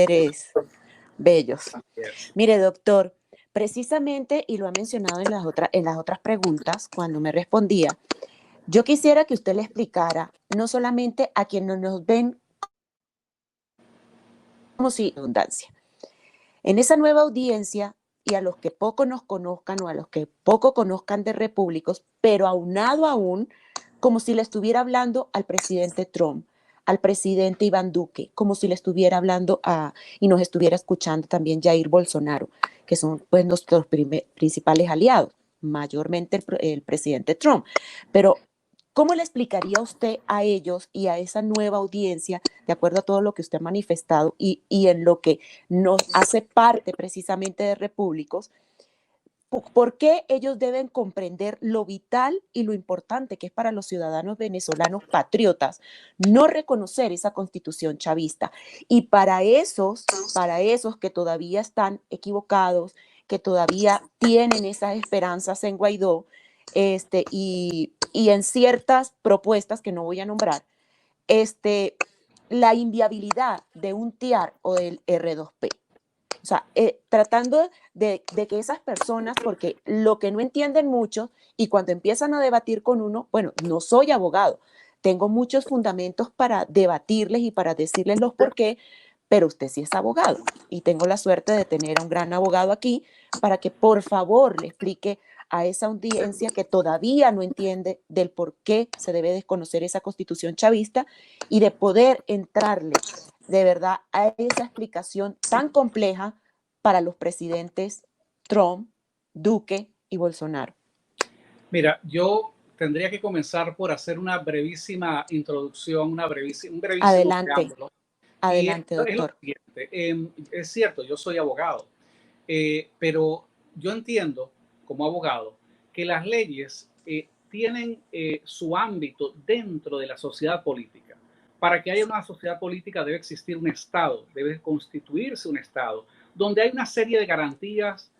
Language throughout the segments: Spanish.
seres bellos. Yes. Mire, doctor, precisamente, y lo ha mencionado en las otras preguntas, cuando me respondía, yo quisiera que usted le explicara, no solamente a quienes nos ven como si redundancia, en esa nueva audiencia y a los que poco nos conozcan o a los que poco conozcan de repúblicos, pero aunado aún como si le estuviera hablando al presidente Trump, al presidente Iván Duque, como si le estuviera hablando y nos estuviera escuchando también Jair Bolsonaro, que son pues nuestros principales aliados, mayormente el presidente Trump. Pero ¿cómo le explicaría usted a ellos y a esa nueva audiencia, de acuerdo a todo lo que usted ha manifestado y en lo que nos hace parte precisamente de Repúblicos, por qué ellos deben comprender lo vital y lo importante que es para los ciudadanos venezolanos patriotas no reconocer esa constitución chavista? Y para esos que todavía están equivocados, que todavía tienen esas esperanzas en Guaidó, y en ciertas propuestas que no voy a nombrar, la inviabilidad de un TIAR o del R2P. O sea, tratando de que esas personas, porque lo que no entienden mucho, y cuando empiezan a debatir con uno, bueno, no soy abogado, tengo muchos fundamentos para debatirles y para decirles los por qué, pero usted sí es abogado y tengo la suerte de tener a un gran abogado aquí para que por favor le explique a esa audiencia que todavía no entiende del por qué se debe desconocer esa constitución chavista y de poder entrarle de verdad a esa explicación tan compleja para los presidentes Trump, Duque y Bolsonaro. Mira, yo tendría que comenzar por hacer una brevísima introducción, un brevísimo Adelante, preámbulo. Y adelante, esto es lo doctor. siguiente. Es cierto, yo soy abogado, pero yo entiendo como abogado que las leyes tienen su ámbito dentro de la sociedad política. Para que haya una sociedad política debe existir un Estado, debe constituirse un Estado, donde hay una serie de garantías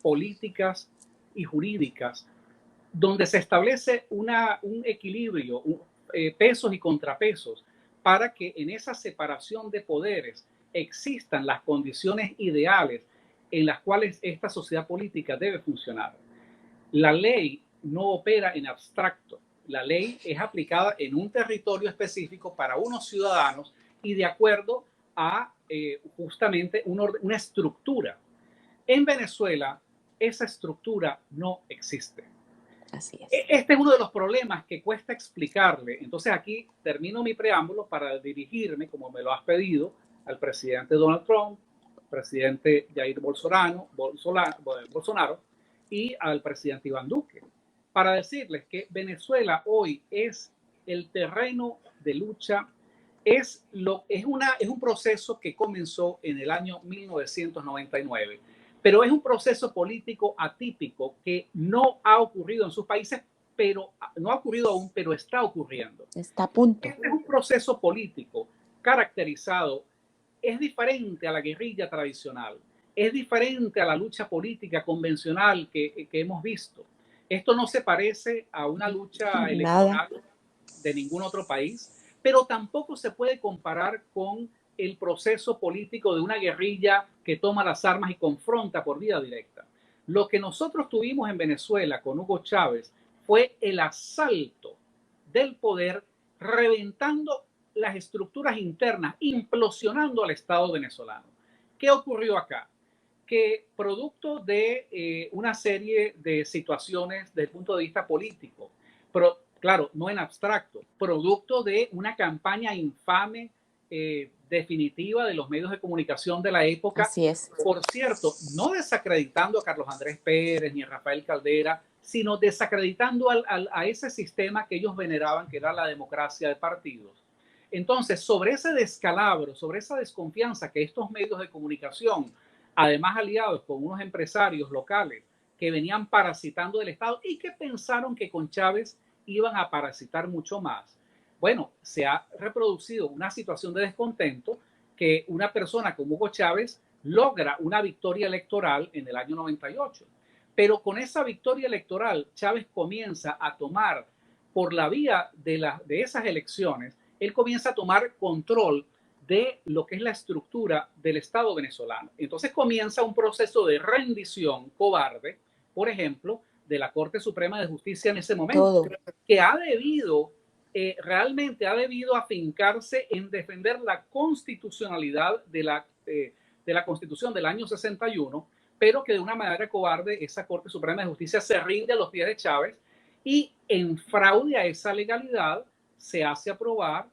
políticas y jurídicas, donde se establece un equilibrio, pesos y contrapesos, para que en esa separación de poderes existan las condiciones ideales en las cuales esta sociedad política debe funcionar. La ley no opera en abstracto. La ley es aplicada en un territorio específico para unos ciudadanos y de acuerdo a justamente una estructura. En Venezuela, esa estructura no existe. Así es. Este es uno de los problemas que cuesta explicarle. Entonces aquí termino mi preámbulo para dirigirme, como me lo has pedido, al presidente Donald Trump, presidente Jair Bolsonaro y al presidente Iván Duque, para decirles que Venezuela hoy es el terreno de lucha, es un proceso que comenzó en el año 1999, pero es un proceso político atípico que no ha ocurrido en sus países, pero no ha ocurrido aún, pero está ocurriendo. Está a punto. Este es un proceso político caracterizado, es diferente a la guerrilla tradicional, es diferente a la lucha política convencional que hemos visto. Esto no se parece a una lucha electoral de ningún otro país, pero tampoco se puede comparar con el proceso político de una guerrilla que toma las armas y confronta por vía directa. Lo que nosotros tuvimos en Venezuela con Hugo Chávez fue el asalto del poder, reventando las estructuras internas, implosionando al Estado venezolano. ¿Qué ocurrió acá? Que producto de una serie de situaciones desde el punto de vista político, pero claro, no en abstracto, producto de una campaña infame, definitiva de los medios de comunicación de la época. Así es. Por cierto, no desacreditando a Carlos Andrés Pérez ni a Rafael Caldera, sino desacreditando a ese sistema que ellos veneraban, que era la democracia de partidos. Entonces, sobre ese descalabro, sobre esa desconfianza que estos medios de comunicación, además aliados con unos empresarios locales que venían parasitando del Estado y que pensaron que con Chávez iban a parasitar mucho más. Bueno, se ha reproducido una situación de descontento que una persona como Hugo Chávez logra una victoria electoral en el año 98. Pero con esa victoria electoral, Chávez comienza a tomar, por la vía de esas elecciones, él comienza a tomar control de lo que es la estructura del Estado venezolano. Entonces comienza un proceso de rendición cobarde, por ejemplo, de la Corte Suprema de Justicia en ese momento, Todo. que ha debido, realmente ha debido afincarse en defender la constitucionalidad de la Constitución del año 61, pero que de una manera cobarde esa Corte Suprema de Justicia se rinde a los pies de Chávez y en fraude a esa legalidad se hace aprobar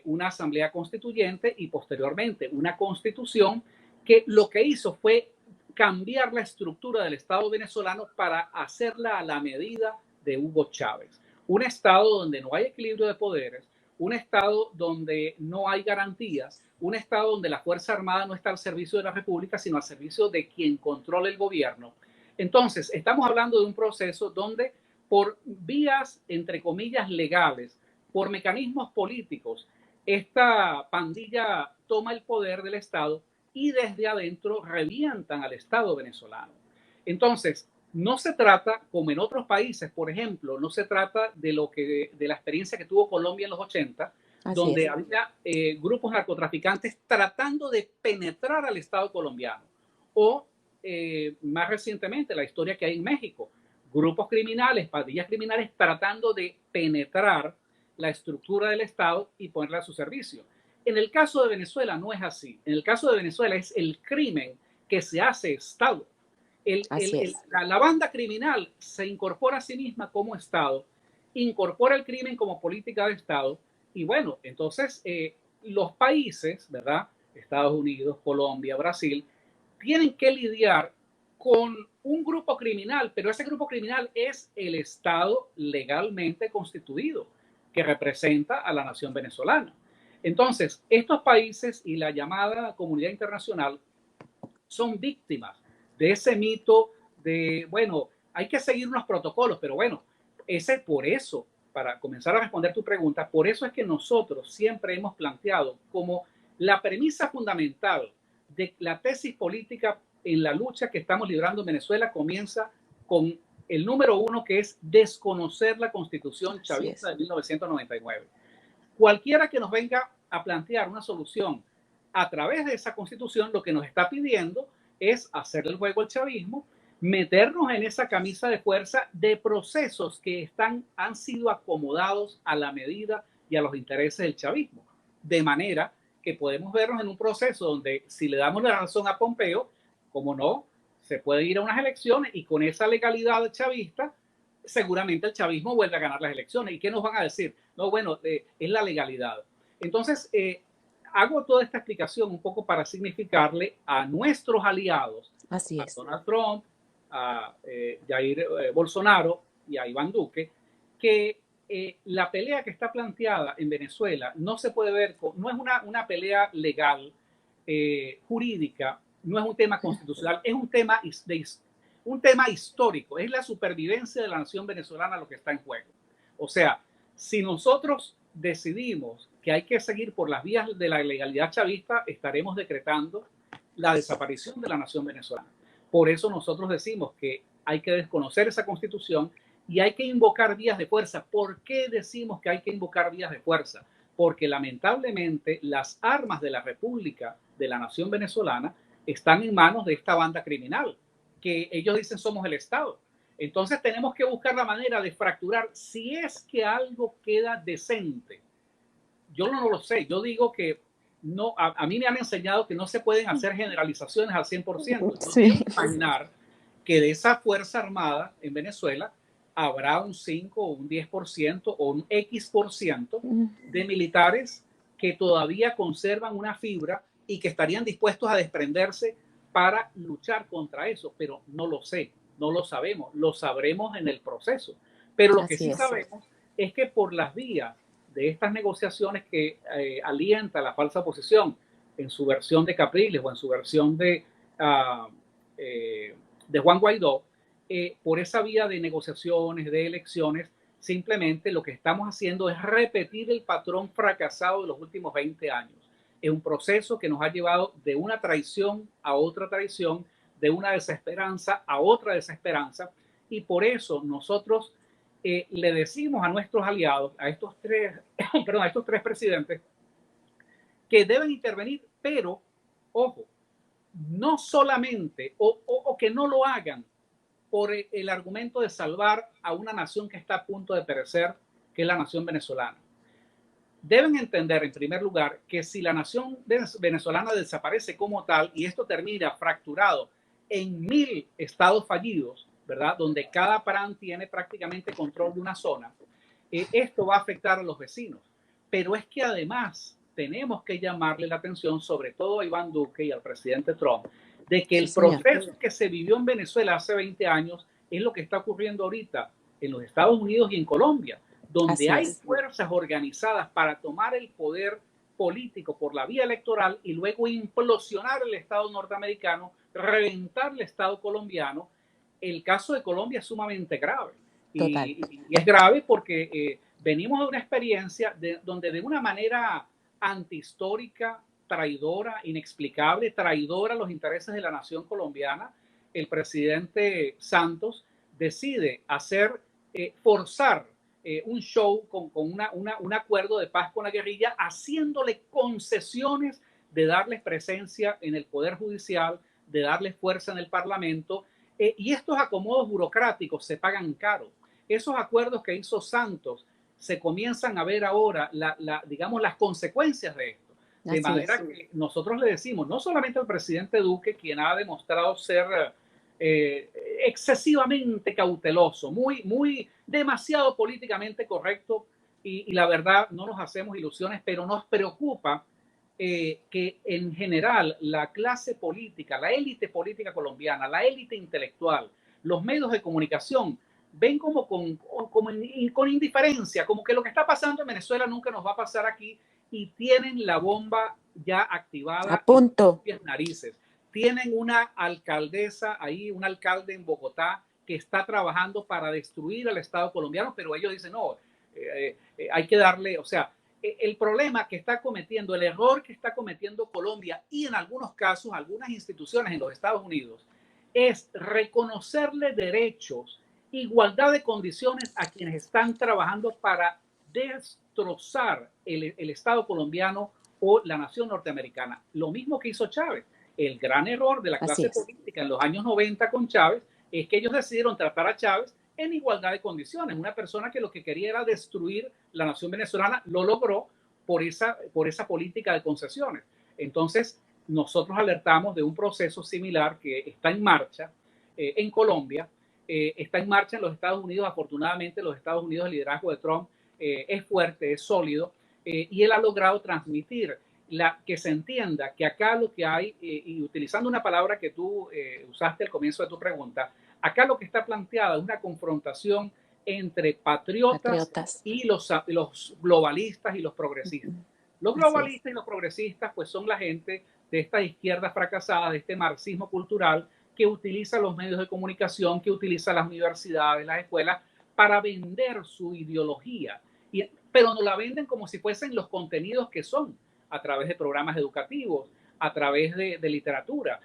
una asamblea constituyente y posteriormente una constitución que lo que hizo fue cambiar la estructura del Estado venezolano para hacerla a la medida de Hugo Chávez. Un Estado donde no hay equilibrio de poderes, un Estado donde no hay garantías, un Estado donde la Fuerza Armada no está al servicio de la República, sino al servicio de quien controla el gobierno. Entonces, estamos hablando de un proceso donde por vías, entre comillas, legales, por mecanismos políticos, esta pandilla toma el poder del Estado y desde adentro revientan al Estado venezolano. Entonces, no se trata, como en otros países, por ejemplo, no se trata de de la experiencia que tuvo Colombia en los 80, donde había grupos narcotraficantes tratando de penetrar al Estado colombiano. O más recientemente, la historia que hay en México, grupos criminales, pandillas criminales tratando de penetrar la estructura del Estado y ponerla a su servicio. En el caso de Venezuela no es así. En el caso de Venezuela es el crimen que se hace Estado. La banda criminal se incorpora a sí misma como Estado, incorpora el crimen como política de Estado y bueno, entonces los países, ¿verdad? Estados Unidos, Colombia, Brasil, tienen que lidiar con un grupo criminal, pero ese grupo criminal es el Estado legalmente constituido que representa a la nación venezolana. Entonces, estos países y la llamada comunidad internacional son víctimas de ese mito de, bueno, hay que seguir unos protocolos, pero bueno, ese por eso, para comenzar a responder tu pregunta, por eso es que nosotros siempre hemos planteado como la premisa fundamental de la tesis política en la lucha que estamos librando en Venezuela comienza con el número uno, que es desconocer la Constitución chavista de 1999. Cualquiera que nos venga a plantear una solución a través de esa Constitución, lo que nos está pidiendo es hacer el juego al chavismo, meternos en esa camisa de fuerza de procesos que han sido acomodados a la medida y a los intereses del chavismo. De manera que podemos vernos en un proceso donde si le damos la razón a Pompeo, como no, se puede ir a unas elecciones y con esa legalidad chavista, seguramente el chavismo vuelve a ganar las elecciones. ¿Y qué nos van a decir? No, bueno, es la legalidad. Entonces, hago toda esta explicación un poco para significarle a nuestros aliados, a Donald Trump, a Jair Bolsonaro y a Iván Duque, que la pelea que está planteada en Venezuela no se puede ver, no es una pelea legal, jurídica, no es un tema constitucional, es un tema histórico, es la supervivencia de la nación venezolana lo que está en juego. O sea, si nosotros decidimos que hay que seguir por las vías de la legalidad chavista, estaremos decretando la desaparición de la nación venezolana. Por eso nosotros decimos que hay que desconocer esa constitución y hay que invocar vías de fuerza. ¿Por qué decimos que hay que invocar vías de fuerza? Porque lamentablemente las armas de la República, de la nación venezolana, están en manos de esta banda criminal, que ellos dicen somos el Estado. Entonces tenemos que buscar la manera de fracturar si es que algo queda decente. Yo no lo sé, yo digo que no, a mí me han enseñado que no se pueden hacer generalizaciones al 100%. Yo quiero imaginar que de esa Fuerza Armada en Venezuela habrá un 5 o un 10% o un X% de militares que todavía conservan una fibra y que estarían dispuestos a desprenderse para luchar contra eso, pero no lo sé, no lo sabemos, lo sabremos en el proceso. Pero lo que sí sabemos es que por las vías de estas negociaciones que alienta la falsa oposición en su versión de Capriles o en su versión de Juan Guaidó, por esa vía de negociaciones, de elecciones, simplemente lo que estamos haciendo es repetir el patrón fracasado de los últimos 20 años. Es un proceso que nos ha llevado de una traición a otra traición, de una desesperanza a otra desesperanza, y por eso nosotros le decimos a nuestros aliados, a estos tres presidentes, que deben intervenir, pero, ojo, no solamente, o que no lo hagan por el argumento de salvar a una nación que está a punto de perecer, que es la nación venezolana. Deben entender, en primer lugar, que si la nación venezolana desaparece como tal y esto termina fracturado en 1000 estados fallidos, ¿verdad? Donde cada PRAN tiene prácticamente control de una zona, esto va a afectar a los vecinos. Pero es que además tenemos que llamarle la atención, sobre todo a Iván Duque y al presidente Trump, de que el proceso que se vivió en Venezuela hace 20 años es lo que está ocurriendo ahorita en los Estados Unidos y en Colombia, donde hay fuerzas organizadas para tomar el poder político por la vía electoral y luego implosionar el Estado norteamericano, reventar el Estado colombiano. El caso de Colombia es sumamente grave. Y es grave porque venimos de una experiencia donde de una manera antihistórica, traidora, inexplicable, traidora a los intereses de la nación colombiana, el presidente Santos decide forzar un show con un acuerdo de paz con la guerrilla, haciéndole concesiones de darles presencia en el Poder Judicial, de darles fuerza en el Parlamento, y estos acomodos burocráticos se pagan caro. Esos acuerdos que hizo Santos se comienzan a ver ahora, digamos, las consecuencias de esto. De manera que nosotros le decimos, no solamente al presidente Duque, quien ha demostrado ser excesivamente cauteloso, demasiado políticamente correcto, y la verdad no nos hacemos ilusiones, pero nos preocupa que en general la clase política, la élite política colombiana, la élite intelectual, los medios de comunicación, ven como con indiferencia, como que lo que está pasando en Venezuela nunca nos va a pasar aquí, y tienen la bomba ya activada a punto en sus narices. Tienen una alcaldesa ahí, un alcalde en Bogotá que está trabajando para destruir al Estado colombiano, pero ellos dicen, no, hay que darle, o sea, el problema que está cometiendo, el error que está cometiendo Colombia y en algunos casos algunas instituciones en los Estados Unidos, es reconocerle derechos, igualdad de condiciones a quienes están trabajando para destrozar el Estado colombiano o la nación norteamericana. Lo mismo que hizo Chávez. El gran error de la clase política en los años 90 con Chávez es que ellos decidieron tratar a Chávez en igualdad de condiciones. Una persona que lo que quería era destruir la nación venezolana, lo logró por esa política de concesiones. Entonces, nosotros alertamos de un proceso similar que está en marcha en Colombia, está en marcha en los Estados Unidos. Afortunadamente, los Estados Unidos, el liderazgo de Trump es fuerte, es sólido, y él ha logrado transmitir que se entienda que acá lo que hay, y utilizando una palabra que tú usaste al comienzo de tu pregunta, acá lo que está planteada es una confrontación entre patriotas y los globalistas y los progresistas. Los globalistas y los progresistas pues son la gente de esta izquierda fracasada, de este marxismo cultural que utiliza los medios de comunicación, que utiliza las universidades, las escuelas para vender su ideología, pero no la venden como si fuesen los contenidos que son, a través de programas educativos, a través de literatura.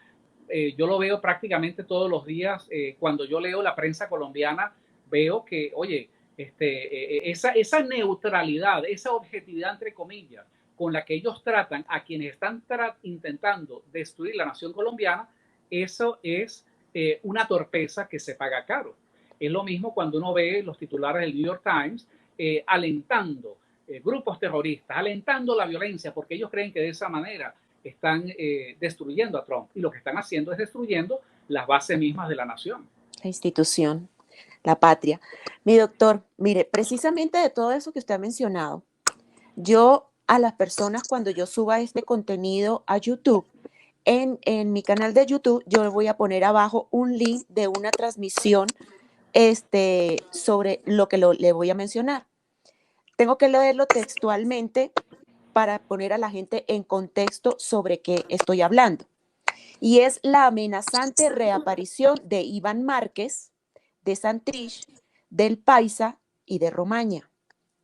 Yo lo veo prácticamente todos los días. Cuando yo leo la prensa colombiana, veo que, oye, esa neutralidad, esa objetividad, entre comillas, con la que ellos tratan a quienes están intentando destruir la nación colombiana, eso es una torpeza que se paga caro. Es lo mismo cuando uno ve los titulares del New York Times alentando grupos terroristas, alentando la violencia, porque ellos creen que de esa manera están destruyendo a Trump, y lo que están haciendo es destruyendo las bases mismas de la nación. La institución, la patria. Mi doctor, mire, precisamente de todo eso que usted ha mencionado, yo a las personas, cuando yo suba este contenido a YouTube, en mi canal de YouTube, yo le voy a poner abajo un link de una transmisión sobre lo que le voy a mencionar. Tengo que leerlo textualmente para poner a la gente en contexto sobre qué estoy hablando. Y es la amenazante reaparición de Iván Márquez, de Santrich, del Paisa y de Romaña.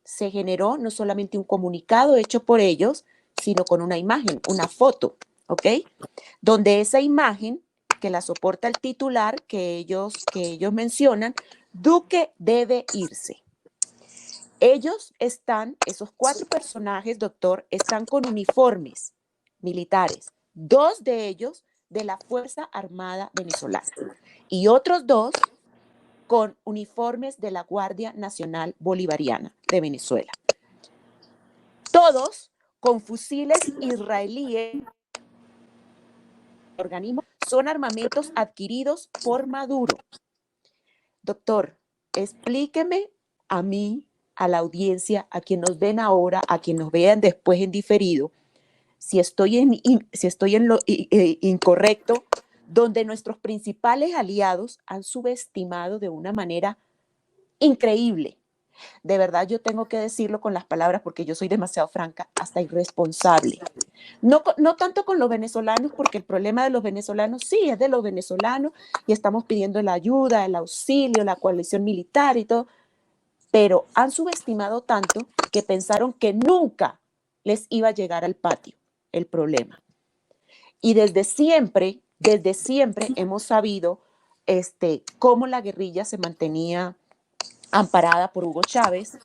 Se generó no solamente un comunicado hecho por ellos, sino con una imagen, una foto, ¿ok? Donde esa imagen, que la soporta el titular que ellos mencionan, Duque debe irse. Esos 4 personajes, doctor, están con uniformes militares. 2 de ellos de la Fuerza Armada Venezolana y otros 2 con uniformes de la Guardia Nacional Bolivariana de Venezuela. Todos con fusiles israelíes. Organismos son armamentos adquiridos por Maduro. Doctor, explíqueme a mí, a la audiencia, a quien nos ven ahora, a quien nos vean después en diferido, si estoy en lo incorrecto, donde nuestros principales aliados han subestimado de una manera increíble. De verdad, yo tengo que decirlo con las palabras porque yo soy demasiado franca, hasta irresponsable. No tanto con los venezolanos, porque el problema de los venezolanos sí es de los venezolanos y estamos pidiendo la ayuda, el auxilio, la coalición militar y todo, pero han subestimado tanto que pensaron que nunca les iba a llegar al patio el problema. Y desde siempre hemos sabido cómo la guerrilla se mantenía amparada por Hugo Chávez,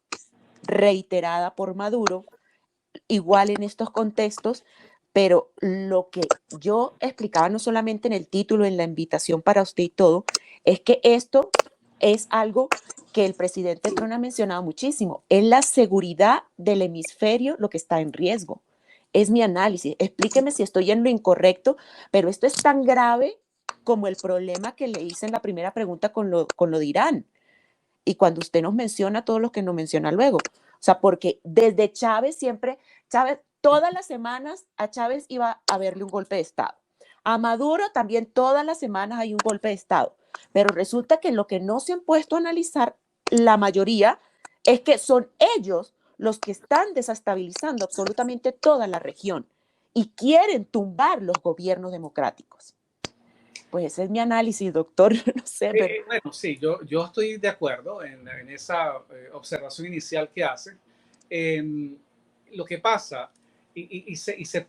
reiterada por Maduro, igual en estos contextos, pero lo que yo explicaba no solamente en el título, en la invitación para usted y todo, es que esto es algo que el presidente Trump ha mencionado muchísimo, es la seguridad del hemisferio lo que está en riesgo. Es mi análisis. Explíqueme si estoy en lo incorrecto, pero esto es tan grave como el problema que le hice en la primera pregunta con lo de Irán. Y cuando usted nos menciona todo lo que nos menciona luego. O sea, porque desde Chávez siempre, Chávez, todas las semanas a Chávez iba a haberle un golpe de Estado. A Maduro también todas las semanas hay un golpe de Estado. Pero resulta que lo que no se han puesto a analizar la mayoría es que son ellos los que están desestabilizando absolutamente toda la región y quieren tumbar los gobiernos democráticos. Pues ese es mi análisis, doctor. No sé, pero... Bueno, sí, yo estoy de acuerdo en esa observación inicial que hace. Lo que pasa,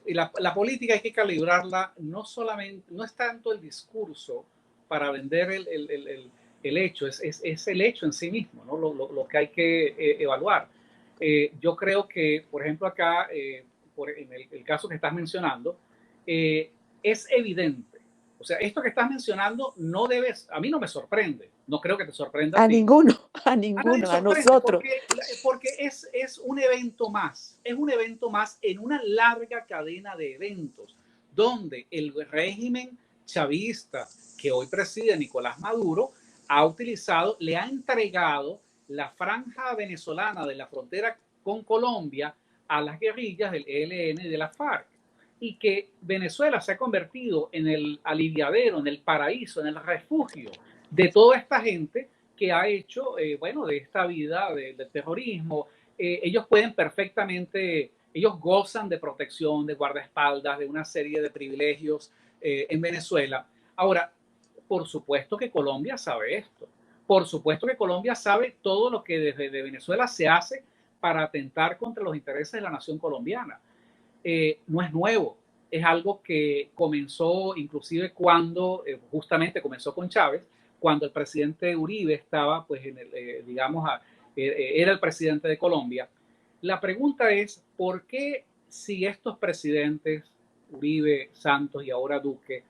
la política hay que calibrarla, no solamente, no es tanto el discurso para vender el hecho, es el hecho en sí mismo, ¿no? Lo que hay que evaluar. Yo creo que, por ejemplo, acá, en el caso que estás mencionando, es evidente. O sea, esto que estás mencionando no debes, a mí no me sorprende, no creo que te sorprenda a ti. Ninguno, A nadie a sorprende nosotros. porque es un evento más, es un evento más en una larga cadena de eventos donde el régimen chavista que hoy preside Nicolás Maduro ha utilizado, le ha entregado la franja venezolana de la frontera con Colombia a las guerrillas del ELN y de la FARC, y que Venezuela se ha convertido en el aliviadero, en el paraíso, en el refugio de toda esta gente que ha hecho, bueno, de esta vida del terrorismo. Ellos pueden perfectamente, ellos gozan de protección, de guardaespaldas, de una serie de privilegios en Venezuela. Ahora, por supuesto que Colombia sabe esto. Por supuesto que Colombia sabe todo lo que desde Venezuela se hace para atentar contra los intereses de la nación colombiana. No es nuevo, es algo que comenzó inclusive cuando justamente comenzó con Chávez, cuando el presidente Uribe estaba, pues, digamos, era el presidente de Colombia. La pregunta es, ¿por qué si estos presidentes, Uribe, Santos y ahora Duque,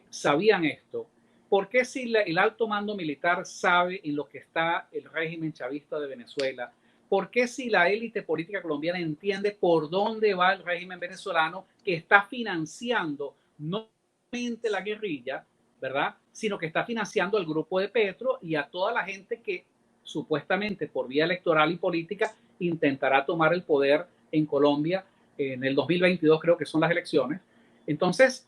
sabían esto? ¿Por qué si el alto mando militar sabe en lo que está el régimen chavista de Venezuela? ¿Por qué si la élite política colombiana entiende por dónde va el régimen venezolano que está financiando no solamente la guerrilla, ¿verdad? Sino que está financiando al grupo de Petro y a toda la gente que supuestamente por vía electoral y política intentará tomar el poder en Colombia en el 2022, creo que son las elecciones? Entonces,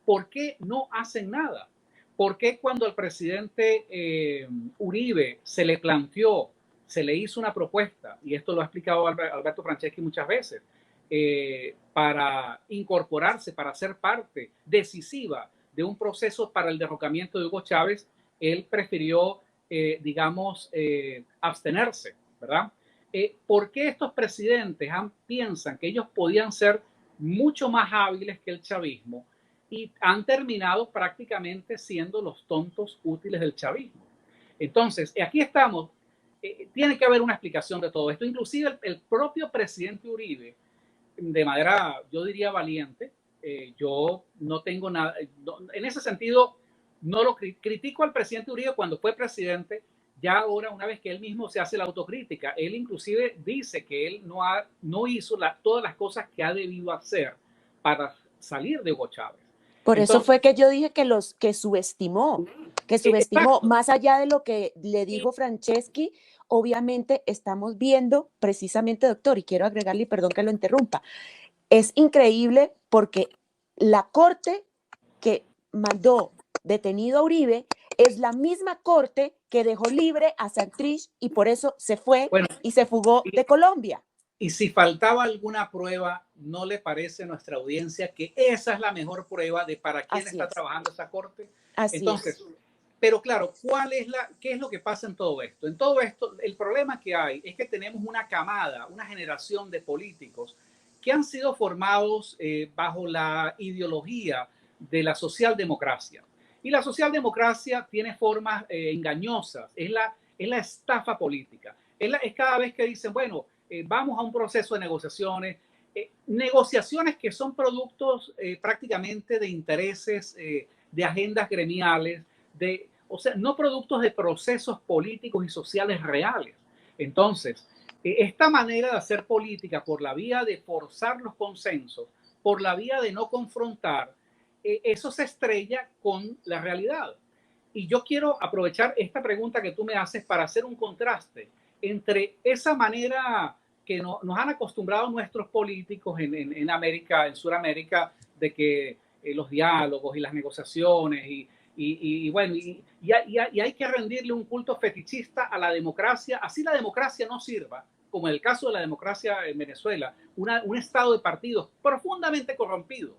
¿por qué no hacen nada? ¿Por qué cuando al presidente Uribe se le planteó, se le hizo una propuesta, y esto lo ha explicado Alberto Franceschi muchas veces, para incorporarse, para ser parte decisiva de un proceso para el derrocamiento de Hugo Chávez, él prefirió, digamos, abstenerse, ¿verdad? ¿Por qué estos presidentes piensan que ellos podían ser mucho más hábiles que el chavismo y han terminado prácticamente siendo los tontos útiles del chavismo? Entonces, aquí estamos tiene que haber una explicación de todo esto. Inclusive el propio presidente Uribe, de manera, yo diría, valiente, yo no tengo nada, no, en ese sentido, no lo critico al presidente Uribe cuando fue presidente. Ya ahora, una vez que él mismo se hace la autocrítica, él inclusive dice que él no hizo todas las cosas que ha debido hacer para salir de Hugo Chávez. Por eso Entonces, fue que yo dije que subestimó exacto. más allá de lo que le dijo Franceschi. Obviamente estamos viendo precisamente, doctor, y quiero agregarle, y perdón que lo interrumpa, es increíble porque la corte que mandó detenido a Uribe es la misma corte que dejó libre a Santrich y por eso se fue Bueno, y se fugó de Colombia. y si faltaba alguna prueba, ¿no le parece a nuestra audiencia que esa es la mejor prueba de para quién Así está es. trabajando esa corte? Así Entonces, es. pero claro, ¿qué es lo que pasa en todo esto? En todo esto, el problema que hay es que tenemos una camada, una generación de políticos que han sido formados bajo la ideología de la socialdemocracia. Y la socialdemocracia tiene formas engañosas, es la estafa política. Es cada vez que dicen, bueno, vamos a un proceso de negociaciones, negociaciones que son productos prácticamente de intereses, de agendas gremiales, o sea, no productos de procesos políticos y sociales reales. Entonces, esta manera de hacer política por la vía de forzar los consensos, por la vía de no confrontar, eso se estrella con la realidad. Y yo quiero aprovechar esta pregunta que tú me haces para hacer un contraste entre esa manera que nos han acostumbrado nuestros políticos en América, en Sudamérica, de que los diálogos y las negociaciones bueno, y hay que rendirle un culto fetichista a la democracia, así la democracia no sirva, como en el caso de la democracia en Venezuela, un estado de partidos profundamente corrompido.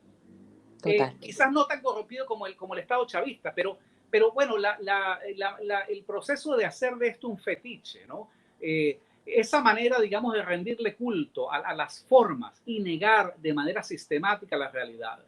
Total. Quizás no tan corrompido como el Estado chavista, pero bueno, el proceso de hacer de esto un fetiche, ¿no? Esa manera, digamos, de rendirle culto a las formas y negar de manera sistemática la realidad.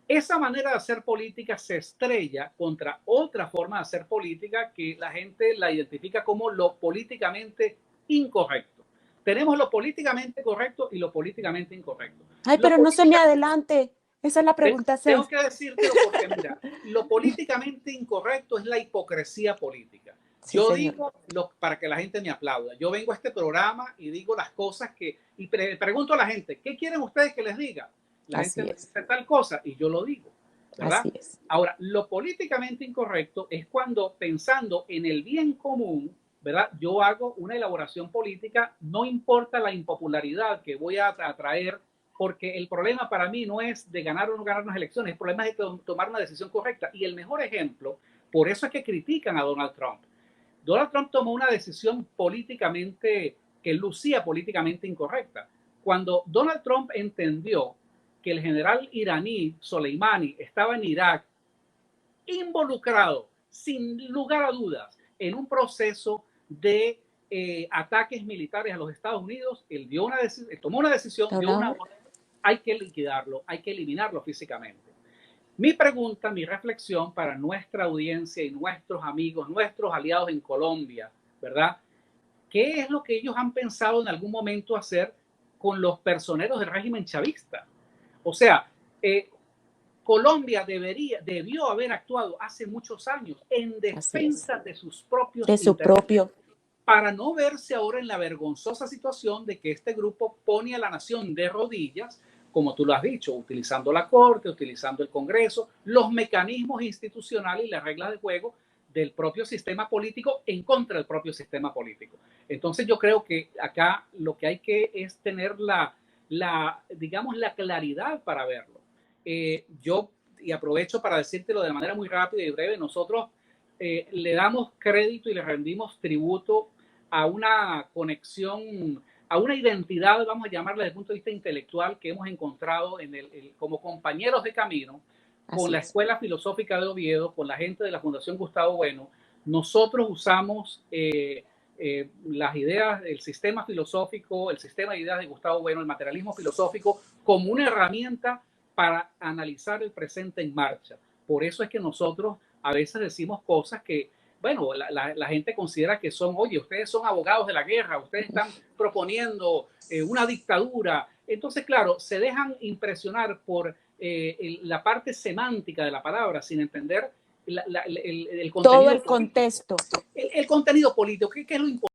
Esa manera de hacer política se estrella contra otra forma de hacer política que la gente la identifica como lo políticamente incorrecto. Tenemos lo políticamente correcto y lo políticamente incorrecto. Ay, Lo pero no se me política, adelante. Esa es la pregunta tengo 6. que decírtelo porque, mira, lo políticamente incorrecto es la hipocresía política. Sí, Yo señor. digo para que la gente me aplauda. Yo vengo a este programa y digo las cosas y pregunto a la gente, ¿qué quieren ustedes que les diga? La gente Así me es. dice tal cosa y yo lo digo, ¿verdad? Así es. Ahora, lo políticamente incorrecto es cuando pensando en el bien común, ¿verdad? Yo hago una elaboración política, no importa la impopularidad que voy a atraer, porque el problema para mí no es de ganar o no ganar unas elecciones, el problema es de tomar una decisión correcta. Y el mejor ejemplo, por eso es que critican a Donald Trump. Donald Trump tomó una decisión políticamente, que lucía políticamente incorrecta. Cuando Donald Trump entendió que el general iraní Soleimani estaba en Irak involucrado, sin lugar a dudas, en un proceso de ataques militares a los Estados Unidos, él tomó una decisión, dio una orden, hay que liquidarlo, hay que eliminarlo físicamente. Mi pregunta, mi reflexión para nuestra audiencia y nuestros amigos, nuestros aliados en Colombia, ¿verdad? ¿Qué es lo que ellos han pensado en algún momento hacer con los personeros del régimen chavista? O sea, Colombia debió haber actuado hace muchos años en defensa de sus propios De su intereses propio. para no verse ahora en la vergonzosa situación de que este grupo pone a la nación de rodillas, como tú lo has dicho, utilizando la Corte, utilizando el Congreso, los mecanismos institucionales y las reglas de juego del propio sistema político en contra del propio sistema político. Entonces yo creo que acá lo que hay que es tener digamos, la claridad para verlo. Yo, y aprovecho para decírtelo de manera muy rápida y breve, nosotros le damos crédito y le rendimos tributo a una conexión, a una identidad, vamos a llamarla desde el punto de vista intelectual, que hemos encontrado como compañeros de camino con la Escuela Filosófica de Oviedo, con la gente de la Fundación Gustavo Bueno. Nosotros usamos las ideas, el sistema filosófico, el sistema de ideas de Gustavo Bueno, el materialismo filosófico, como una herramienta para analizar el presente en marcha. Por eso es que nosotros a veces decimos cosas que, bueno, la gente considera que son, oye, ustedes son abogados de la guerra, ustedes están proponiendo una dictadura. Entonces, claro, se dejan impresionar por la parte semántica de la palabra sin entender el contenido todo el político. contexto. El contenido político, ¿qué es lo importante?